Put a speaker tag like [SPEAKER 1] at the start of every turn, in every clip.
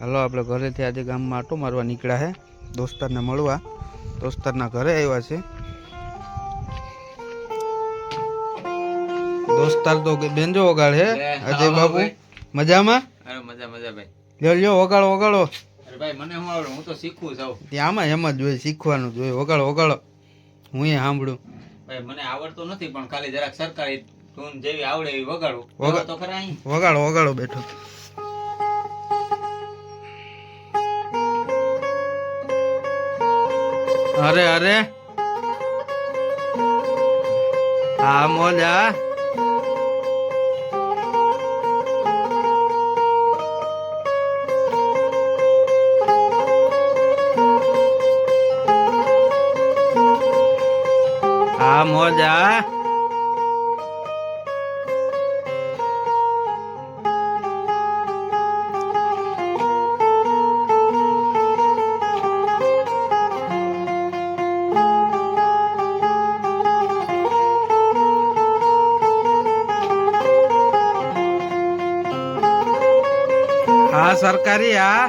[SPEAKER 1] હાલો આપણે ઘરેથી આજે ગામમાં આટો મારવા નીકળ્યા છે, દોસ્તારને મળવા. દોસ્તારના ઘરે આવ્યા છે. દોસ્તાર તો બેન્જો વગાડ હે. અજય બાબુ મજામાં?
[SPEAKER 2] અરે મજા મજા ભાઈ.
[SPEAKER 1] લ્યો વગાડો વગાડો.
[SPEAKER 2] અરે ભાઈ મને હું આવડે, હું તો શીખું છું.
[SPEAKER 1] આમાં એમ જ જોઈએ, શીખવાનું જોઈએ. વગાડો વગાડો, હું એ સાંભળું.
[SPEAKER 2] ભાઈ મને આવડતું નથી, પણ ખાલી જરાક સરકારી ધૂન જેવી આવડે એવી વગાડું. તો ખરા અહીં
[SPEAKER 1] વગાડો વગાડો બેઠો. અરે અરે હા મોજા. હા મોજા. હા સરકારી. હા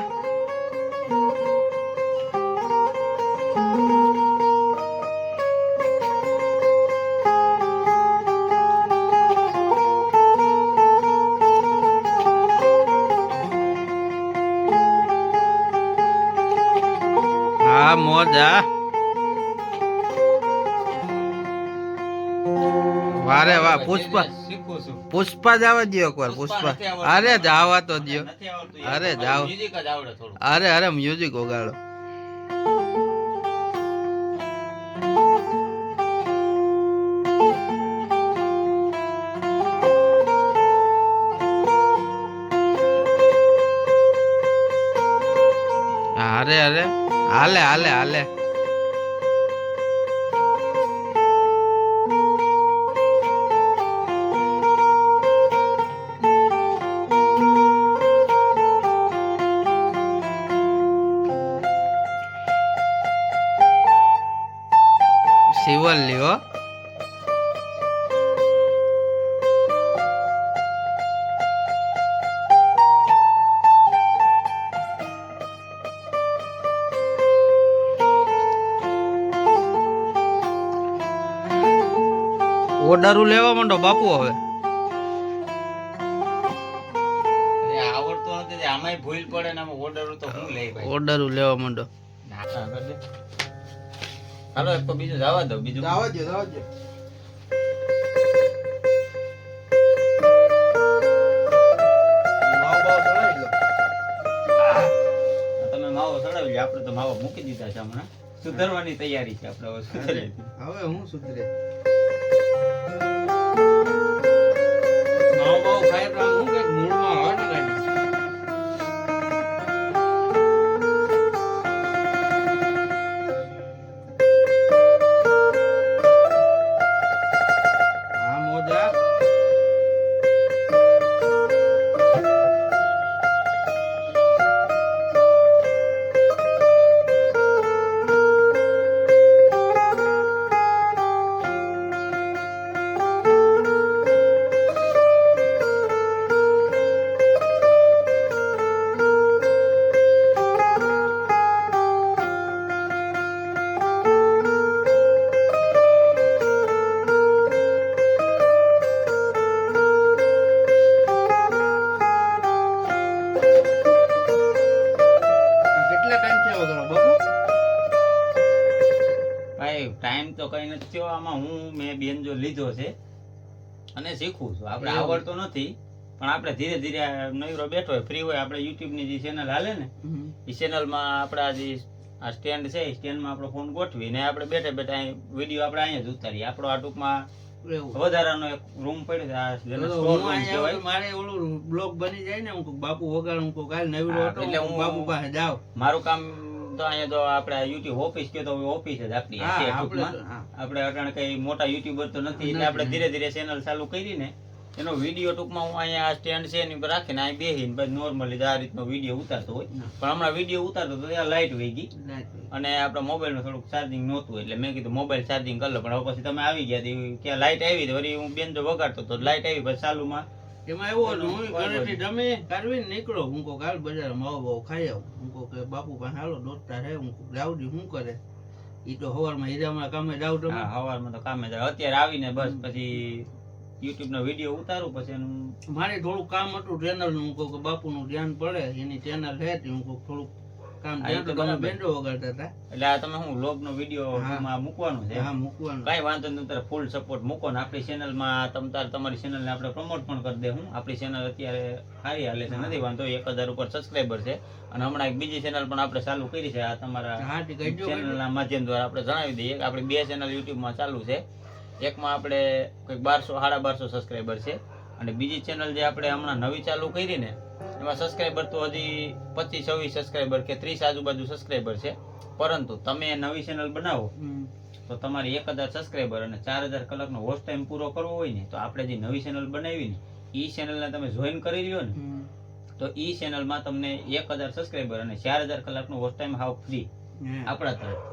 [SPEAKER 1] હા મોજા. વારે વાહ પુષ્પા.
[SPEAKER 2] શીખું છું.
[SPEAKER 1] પુષ્પા જવા દો એકવાર. પુષ્પા અરે જાવા તો દો.
[SPEAKER 2] નથી આવડતું.
[SPEAKER 1] અરે જાઓ.
[SPEAKER 2] મ્યુઝિક જ આવડે થોડું.
[SPEAKER 1] અરે અરે મ્યુઝિક વગાડો. અરે અરે હાલે હાલે હાલે. શિવલ્લી હો. ઓર્ડર લેવા માંડો બાપુ હવે.
[SPEAKER 2] અરે આવડતું નથી, આમાંય ભૂલ પડે ને આમાં ઓર્ડર તો હું લઈ ભાઈ.
[SPEAKER 1] ઓર્ડર લેવા માંડો.
[SPEAKER 2] હાલો એક તો બીજું જવા દો. બીજું
[SPEAKER 1] જવા દો જવા દો.
[SPEAKER 2] તમે માવો ચડાવી, આપણે તો માવો મૂકી દીધા છે. હમણાં સુધારવાની તૈયારી છે આપણે. હવે સુધરે.
[SPEAKER 1] હવે હું સુધરે.
[SPEAKER 2] માવો બાવો ખાય તો આમ શું કંઈક મૂળમાં હોય ને કાંઈ.
[SPEAKER 1] હા મોજા. કેટલા ટાઈમ થયો વગાડો બાપુ?
[SPEAKER 2] ભાઈ ટાઈમ તો કઈ નથી થયો. આમાં મેં બેન્જો લીધો છે અને શીખું છું. આપણે આવડતો નથી, પણ આપણે ધીરે ધીરે નવીરો બેઠો હોય, ફ્રી હોય, આપણે યુટ્યુબ ની જે ચેનલ હાલે ને એ ચેનલમાં આપણા જે આ સ્ટેન્ડ છે, સ્ટેન્ડમાં આપણો ફોન ગોઠવીને આપણે બેઠા બેઠા વિડીયો આપણે અહીંયા જ ઉતારીએ. આપણો આ ટૂંકમાં વધારાનો એક રૂમ પડ્યો છે, આ જેને સ્ટોર રૂમ કહેવાય.
[SPEAKER 1] મારે ઓલું બ્લોગ બની જાય ને, હું કહું બાપુ વગાડ, હું કહું કાલ નવીરો હતો,
[SPEAKER 2] એટલે હું
[SPEAKER 1] બાપુ પાસે જાવ.
[SPEAKER 2] મારું કામ તો અહીંયા તો આપણે યુટ્યુબ ઓફિસ કે તો ઓફિસ જ આપણી છે ટૂંકમાં. આપણે અટાણે કઈ મોટા યુટ્યુબર તો નથી, એટલે આપણે ધીરે ધીરે ચેનલ ચાલુ કરીને એનો વિડીયો ટૂંકમાં હું અહીંયા સ્ટેન્ડ છે એની પર રાખીને અહીં બેસીને બસ નોર્મલી આ રીતનો વિડીયો ઉતારતો હોય. પણ હમણાં વિડીયો ઉતારતો તો ત્યાં લાઇટ વહી ગઈ અને આપણા મોબાઈલનું થોડુંક ચાર્જિંગ નહોતું, એટલે મેં કીધું મોબાઈલ ચાર્જિંગ કરી લો. પણ હવે પછી તમે આવી ગયા, ત્યાં લાઇટ આવી વળી હું બેન જો વગાડતો તો લાઇટ આવી, પછી ચાલુમાં
[SPEAKER 3] એમાં એવું હતું હું ઘરેથી જમી કાઢવીને નીકળો હું કહું કાલ બજાર માવો બાવો ખાઈ આવું હું કહું કે બાપુ પાસે હાલો દોસ્તા છે હું જાવડી શું કરે ઈ તો સવારમાં હીરામાં કામે જાવ તમે
[SPEAKER 2] હા સવારમાં તો કામે જાય અત્યારે આવીને બસ પછી યુટ્યુબ નો વિડીયો ઉતારું પછી એનું
[SPEAKER 3] મારે થોડું કામ હતું ચેનલ નું હું કહું કે બાપુ નું ધ્યાન પડે એની ચેનલ છે હું કહું થોડુંક કામ
[SPEAKER 2] હા, એ તો
[SPEAKER 3] તમે
[SPEAKER 2] બરાબર.
[SPEAKER 3] બેન્ડો વગાડતા હતા
[SPEAKER 2] એટલે આ તમે હું વ્લોગ નો વિડીયો
[SPEAKER 3] હા.
[SPEAKER 2] મૂકવાનું છે
[SPEAKER 3] હા મૂકવાનું
[SPEAKER 2] કઈ વાંધો નહીં તારે ફૂલ સપોર્ટ મૂકો ને આપણી ચેનલમાં તમારી ચેનલને આપણે પ્રમોટ પણ કરી દે હું આપણી ચેનલ અત્યારે સારી હાલે છે નથી વાંધો 1000 ઉપર સબસ્ક્રાઈબર છે અને હમણાં એક બીજી ચેનલ પણ આપણે ચાલુ કરી છે આ તમારા
[SPEAKER 3] હા ઠીક કહેજો
[SPEAKER 2] ચેનલના માધ્યમ દ્વારા આપણે જણાવી દઈએ કે આપણી 2 ચેનલ યુટ્યુબમાં ચાલુ છે એકમાં આપણે કંઈક 1200 1250 સબસ્ક્રાઈબર છે અને બીજી ચેનલ જે આપણે હમણાં નવી ચાલુ કરી ને એમાં સબસ્ક્રાઈબર તો હજી 25-26 સબસ્ક્રાઈબર કે 30 આજુબાજુ સબસ્ક્રાઈબર છે પરંતુ તમે નવી ચેનલ બનાવો તો તમારી 1000 સબસ્ક્રાઈબર અને 4000 કલાકનો વોચ ટાઈમ પૂરો કરવો હોય ને તો આપણે જે નવી ચેનલ બનાવી ને ઈ ચેનલને તમે જોઈન કરી લ્યો ને તો ઈ ચેનલમાં તમને 1000 સબસ્ક્રાઈબર અને 4000 કલાકનો વોચ ટાઈમ હાવ ફ્રી આપણા તરફ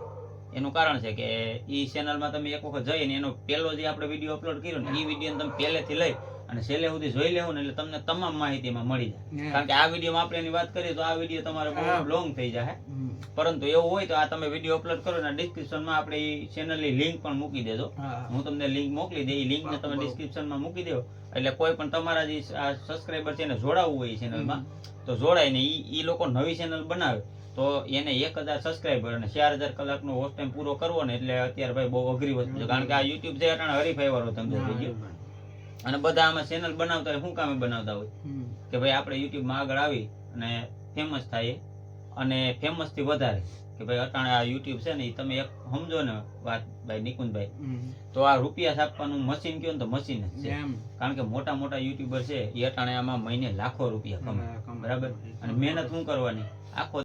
[SPEAKER 2] એનું કારણ છે કે ઈ ચેનલમાં તમે એક વખત જઈને એનો પહેલો જે આપણે વિડીયો અપલોડ કર્યો ને ઈ વિડીયો તમે પહેલેથી લઈ અને છેલ્લે સુધી જોઈ લેવું ને એટલે તમને તમામ માહિતી એમાં મળી જાય કારણ કે આ વિડીયોમાં આપણે એની વાત કરીએ તો આ વિડીયો તમારો બહુ લોંગ થઈ જાય પરંતુ એવું હોય તો આ તમે વિડીયો અપલોડ કરો ને ડિસ્ક્રિપ્શનમાં આપણે ઈ ચેનલની લિંક પણ મૂકી દેજો હું તમને લિંક મોકલી દે ઈ લિંકને તમે ડિસ્ક્રિપ્શનમાં મૂકી દો એટલે કોઈ પણ તમારા જે સબસ્ક્રાઈબર છે એને જોડાવવું હોય ચેનલમાં તો જોડાય ને ઈ લોકો નવી ચેનલ બનાવે તો એને 1000 સબસ્ક્રાઈબર અને 4000 કલાકનો વોચ ટાઈમ પૂરો કરવો ને એટલે અત્યારે ભાઈ બહુ અઘરી વસ્તુ છે કારણ કે આ યુટ્યુબ છે અટાણે હરીફાઈ વાળો ધંધો થઈ ગયો અને બધા આમાં ચેનલ બનાવતા હોય શું કામે બનાવતા હોય કે ભાઈ આપણે યુટ્યુબમાં આગળ આવી અને ફેમસ થાય અને ફેમસ થી વધારે કે ભાઈ અટાણે આ યુટ્યુબ છે ને ઈ તમે એક સમજો ને વાત ભાઈ નિકુંજભાઈ તો આ રૂપિયા છાપવાનું મશીન કયો ને તો મશીન જ છે કારણ કે મોટા મોટા યુટ્યુબર છે એ અટાણે આમાં મહિને લાખો રૂપિયા કમાય બરાબર અને મહેનત શું કરવાની આખો